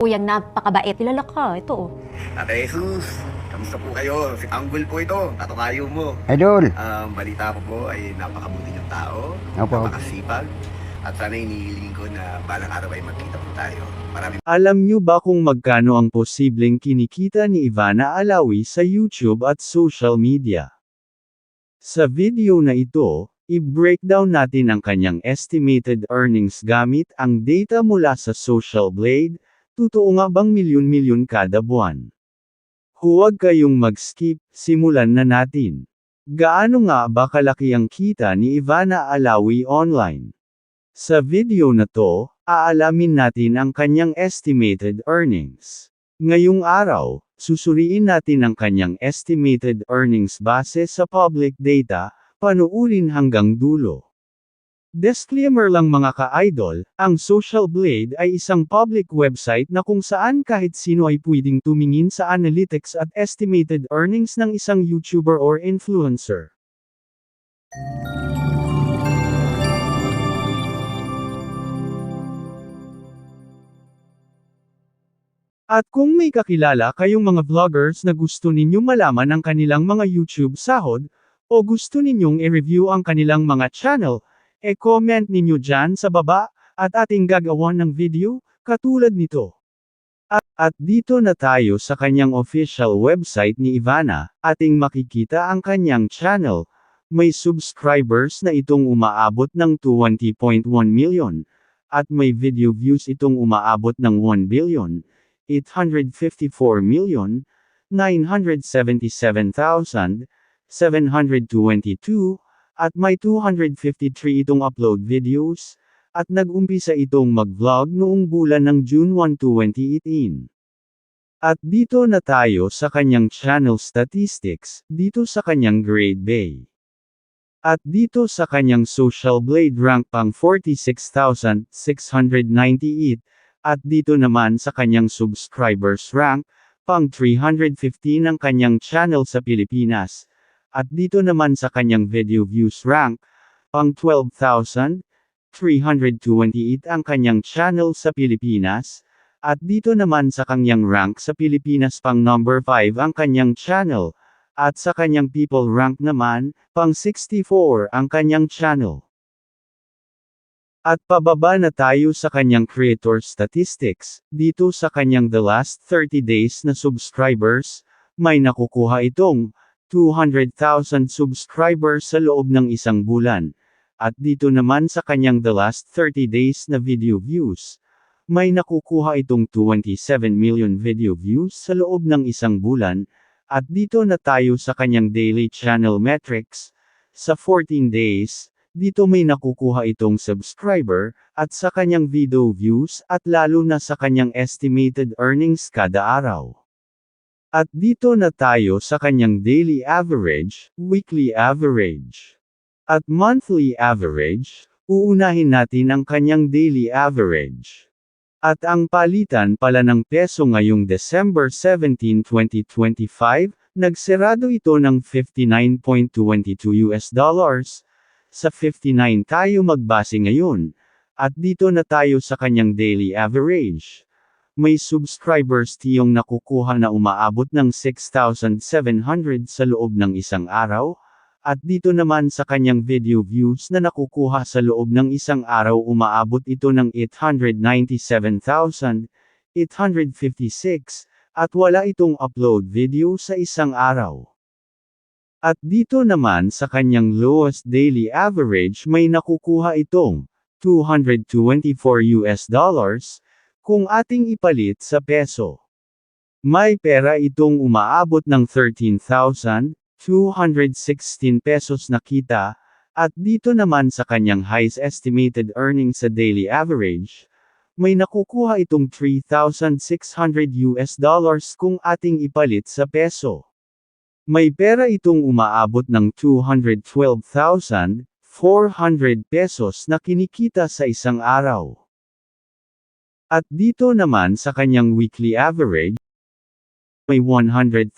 Kuyang napakabait, kilala ka, ito oh. Ate Jesus, kamusta po kayo? Si Tanggol po ito, katukayo mo. Idol. Balita ko po ay napakabuti ng tao, Opo. napakasipag, at sana inihiling ko na balang araw ay magkita po tayo. Maraming Alam nyo ba kung magkano ang posibleng kinikita ni Ivana Alawi sa YouTube at social media? Sa video na ito, i-breakdown natin ang kanyang estimated earnings gamit ang data mula sa Social Blade. Totoo nga bang milyon-milyon kada buwan? Huwag kayong mag-skip, simulan na natin. Gaano nga ba kalaki ang kita ni Ivana Alawi online? Sa video na to, aalamin natin ang kanyang estimated earnings. Ngayong araw, susuriin natin ang kanyang estimated earnings base sa public data, panuurin hanggang dulo. Disclaimer lang mga ka-idol, ang Social Blade ay isang public website na kung saan kahit sino ay pwedeng tumingin sa analytics at estimated earnings ng isang YouTuber or influencer. At kung may kakilala kayong mga vloggers na gusto ninyong malaman ang kanilang mga YouTube sahod, o gusto ninyong i-review ang kanilang mga channel, e-comment ninyo dyan sa baba, at ating gagawan ng video, katulad nito. At dito na tayo sa kanyang official website ni Ivana, ating makikita ang kanyang channel. May subscribers na itong umaabot ng 20.1 million, at may video views itong umaabot ng 1,854,977,722, at may 253 itong upload videos, at nag-umpisa itong mag-vlog noong bulan ng June 1, 2018. At dito na tayo sa kanyang channel statistics, dito sa kanyang grade bay. At dito sa kanyang Social Blade rank pang 46,698, at dito naman sa kanyang subscribers rank, pang 315 ang kanyang channel sa Pilipinas. At dito naman sa kanyang video views rank, pang 12,328 ang kanyang channel sa Pilipinas, at dito naman sa kanyang rank sa Pilipinas pang number 5 ang kanyang channel, at sa kanyang people rank naman, pang 64 ang kanyang channel. At pababa na tayo sa kanyang creator statistics, dito sa kanyang the last 30 days na subscribers, may nakukuha itong 200,000 subscribers sa loob ng isang bulan. At dito naman sa kanyang the last 30 days na video views, may nakukuha itong 27 million video views sa loob ng isang bulan. At dito na tayo sa kanyang daily channel metrics, sa 14 days, dito may nakukuha itong subscriber, at sa kanyang video views, at lalo na sa kanyang estimated earnings kada araw. At dito na tayo sa kanyang daily average, weekly average, at monthly average. Uunahin natin ang kanyang daily average. At ang palitan pala ng peso ngayong December 17, 2025, nagsirado ito ng 59.22 US dollars. Sa 59 tayo magbase ngayon. At dito na tayo sa kanyang daily average. May subscribers tiyong nakukuha na umaabot ng 6,700 sa loob ng isang araw, at dito naman sa kanyang video views na nakukuha sa loob ng isang araw umaabot ito ng 897,856, at wala itong upload video sa isang araw. At dito naman sa kanyang lowest daily average may nakukuha itong 224 US dollars, kung ating ipalit sa peso. May pera itong umaabot ng 13,216 pesos na kita, at dito naman sa kanyang highest estimated earnings sa daily average, may nakukuha itong 3,600 US dollars kung ating ipalit sa peso. May pera itong umaabot ng 212,400 pesos na kinikita sa isang araw. At dito naman sa kanyang weekly average, may 100,000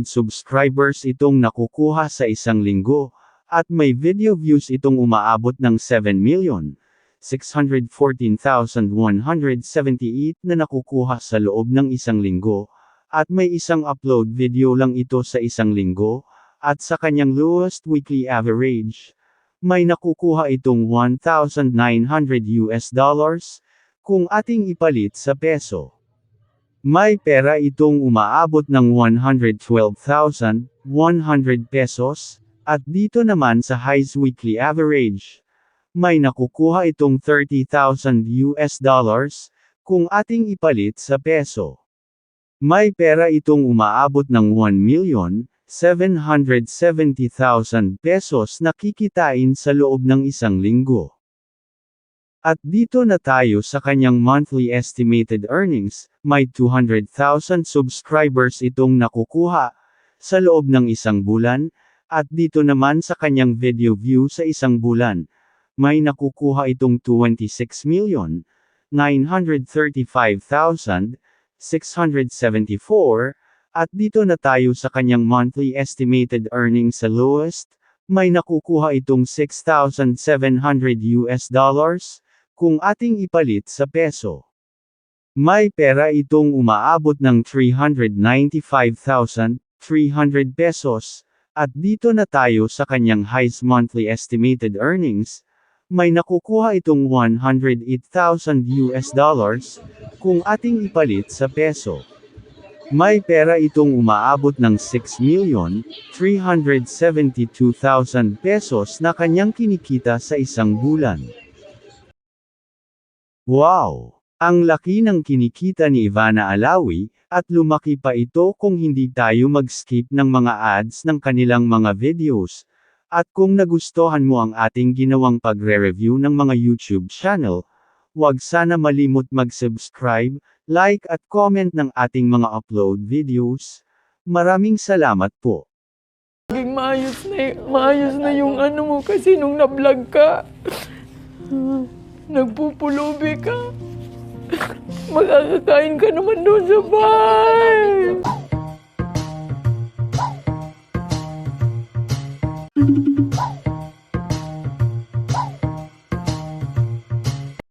subscribers itong nakukuha sa isang linggo, at may video views itong umaabot ng 7 million. 614,178 na nakukuha sa loob ng isang linggo, at may isang upload video lang ito sa isang linggo, at sa kanyang lowest weekly average, may nakukuha itong $1,900 kung ating ipalit sa peso. May pera itong umaabot ng 112,100 pesos, at dito naman sa highest weekly average, may nakukuha itong $30,000 kung ating ipalit sa peso. May pera itong umaabot ng 1,770,000 pesos na kikitain sa loob ng isang linggo. At dito na tayo sa kanyang monthly estimated earnings, may 200,000 subscribers itong nakukuha sa loob ng isang bulan, at dito naman sa kanyang video view sa isang bulan, may nakukuha itong 26,935,674, at dito na tayo sa kanyang monthly estimated earnings sa lowest, may nakukuha itong $6,700 kung ating ipalit sa peso. May pera itong umaabot ng 395,300 pesos, at dito na tayo sa kanyang highest monthly estimated earnings, may nakukuha itong $108,000 kung ating ipalit sa peso. May pera itong umaabot ng 6,372,000 pesos na kanyang kinikita sa isang bulan. Wow! Ang laki ng kinikita ni Ivana Alawi, at lumaki pa ito kung hindi tayo mag-skip ng mga ads ng kanilang mga videos. At kung nagustuhan mo ang ating ginawang pagre-review ng mga YouTube channel, huwag sana malimot mag-subscribe, like at comment ng ating mga upload videos. Maraming salamat po. Maging maayos na yung ano mo kasi nung na-vlog ka, nagpupulubi ka. Magkakakain ka naman doon sa bahay.